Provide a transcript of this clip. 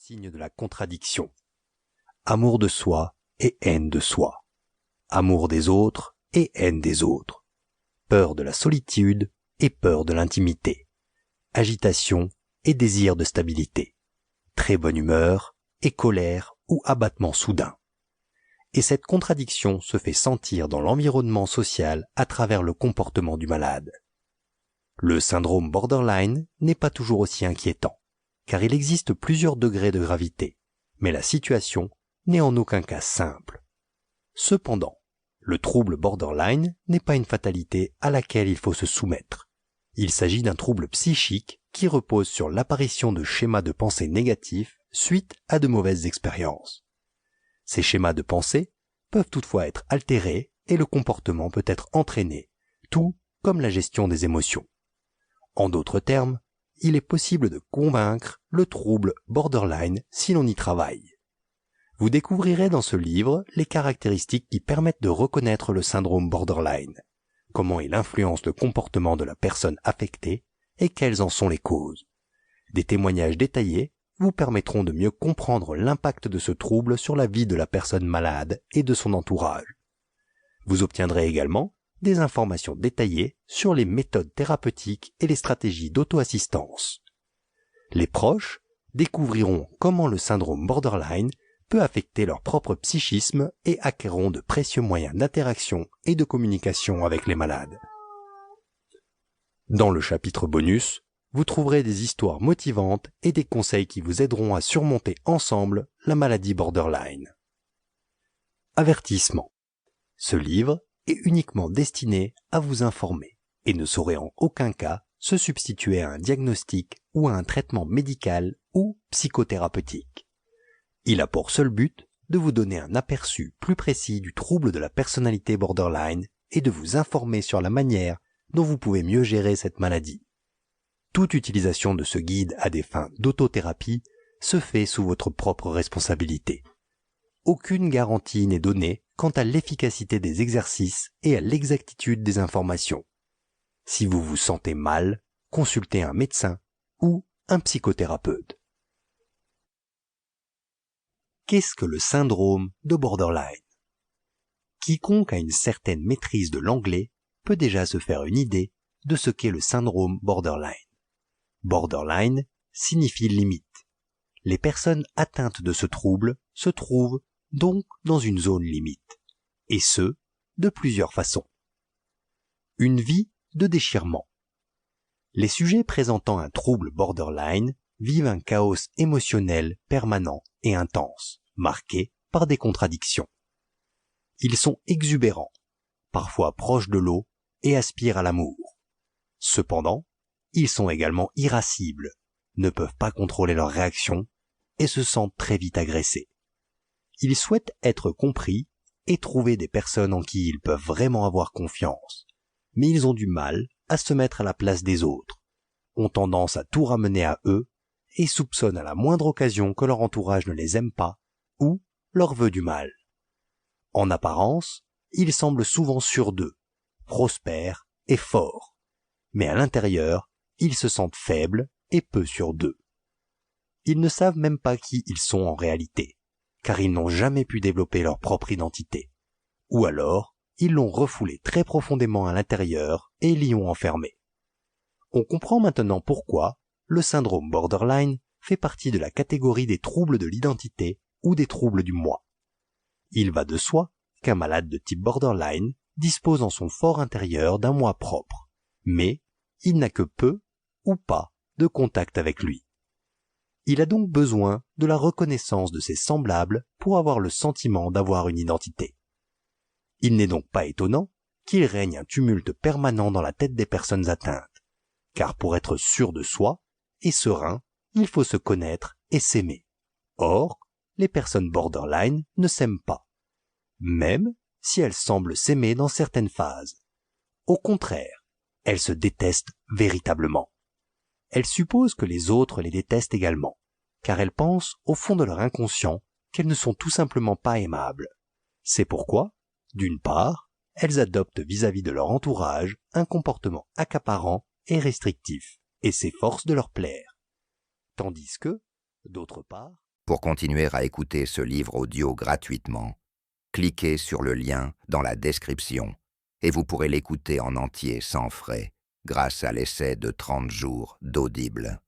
signe de la contradiction. Amour de soi et haine de soi. Amour des autres et haine des autres. Peur de la solitude et peur de l'intimité. Agitation et désir de stabilité. Très bonne humeur et colère ou abattement soudain. Et cette contradiction se fait sentir dans l'environnement social à travers le comportement du malade. Le syndrome borderline n'est pas toujours aussi inquiétant, car il existe plusieurs degrés de gravité, mais la situation n'est en aucun cas simple. Cependant, le trouble borderline n'est pas une fatalité à laquelle il faut se soumettre. Il s'agit d'un trouble psychique qui repose sur l'apparition de schémas de pensée négatifs suite à de mauvaises expériences. Ces schémas de pensée peuvent toutefois être altérés et le comportement peut être entraîné, tout comme la gestion des émotions. En d'autres termes, il est possible de convaincre le trouble borderline si l'on y travaille. Vous découvrirez dans ce livre les caractéristiques qui permettent de reconnaître le syndrome borderline, comment il influence le comportement de la personne affectée et quelles en sont les causes. Des témoignages détaillés vous permettront de mieux comprendre l'impact de ce trouble sur la vie de la personne malade et de son entourage. Vous obtiendrez également des informations détaillées sur les méthodes thérapeutiques et les stratégies d'auto-assistance. Les proches découvriront comment le syndrome borderline peut affecter leur propre psychisme et acquerront de précieux moyens d'interaction et de communication avec les malades. Dans le chapitre bonus, vous trouverez des histoires motivantes et des conseils qui vous aideront à surmonter ensemble la maladie borderline. Avertissement. Ce livre est uniquement destiné à vous informer et ne saurait en aucun cas se substituer à un diagnostic ou à un traitement médical ou psychothérapeutique. Il a pour seul but de vous donner un aperçu plus précis du trouble de la personnalité borderline et de vous informer sur la manière dont vous pouvez mieux gérer cette maladie. Toute utilisation de ce guide à des fins d'autothérapie se fait sous votre propre responsabilité. Aucune garantie n'est donnée quant à l'efficacité des exercices et à l'exactitude des informations. Si vous vous sentez mal, consultez un médecin ou un psychothérapeute. Qu'est-ce que le syndrome de borderline? Quiconque a une certaine maîtrise de l'anglais peut déjà se faire une idée de ce qu'est le syndrome borderline. Borderline signifie limite. Les personnes atteintes de ce trouble se trouvent donc dans une zone limite, et ce, de plusieurs façons. Une vie de déchirement. Les sujets présentant un trouble borderline vivent un chaos émotionnel permanent et intense, marqué par des contradictions. Ils sont exubérants, parfois proches de l'eau et aspirent à l'amour. Cependant, ils sont également irascibles, ne peuvent pas contrôler leurs réactions et se sentent très vite agressés. Ils souhaitent être compris et trouver des personnes en qui ils peuvent vraiment avoir confiance, mais ils ont du mal à se mettre à la place des autres, ont tendance à tout ramener à eux et soupçonnent à la moindre occasion que leur entourage ne les aime pas ou leur veut du mal. En apparence, ils semblent souvent sûrs d'eux, prospères et forts, mais à l'intérieur, ils se sentent faibles et peu sûrs d'eux. Ils ne savent même pas qui ils sont en réalité, car ils n'ont jamais pu développer leur propre identité. Ou alors, ils l'ont refoulée très profondément à l'intérieur et l'y ont enfermée. On comprend maintenant pourquoi le syndrome borderline fait partie de la catégorie des troubles de l'identité ou des troubles du moi. Il va de soi qu'un malade de type borderline dispose en son fort intérieur d'un moi propre, mais il n'a que peu ou pas de contact avec lui. Il a donc besoin de la reconnaissance de ses semblables pour avoir le sentiment d'avoir une identité. Il n'est donc pas étonnant qu'il règne un tumulte permanent dans la tête des personnes atteintes, car pour être sûr de soi et serein, il faut se connaître et s'aimer. Or, les personnes borderline ne s'aiment pas, même si elles semblent s'aimer dans certaines phases. Au contraire, elles se détestent véritablement. Elles supposent que les autres les détestent également, car elles pensent au fond de leur inconscient qu'elles ne sont tout simplement pas aimables. C'est pourquoi, d'une part, elles adoptent vis-à-vis de leur entourage un comportement accaparant et restrictif, et s'efforcent de leur plaire. Tandis que, d'autre part, Pour continuer à écouter ce livre audio gratuitement, cliquez sur le lien dans la description et vous pourrez l'écouter en entier sans frais grâce à l'essai de 30 jours d'Audible.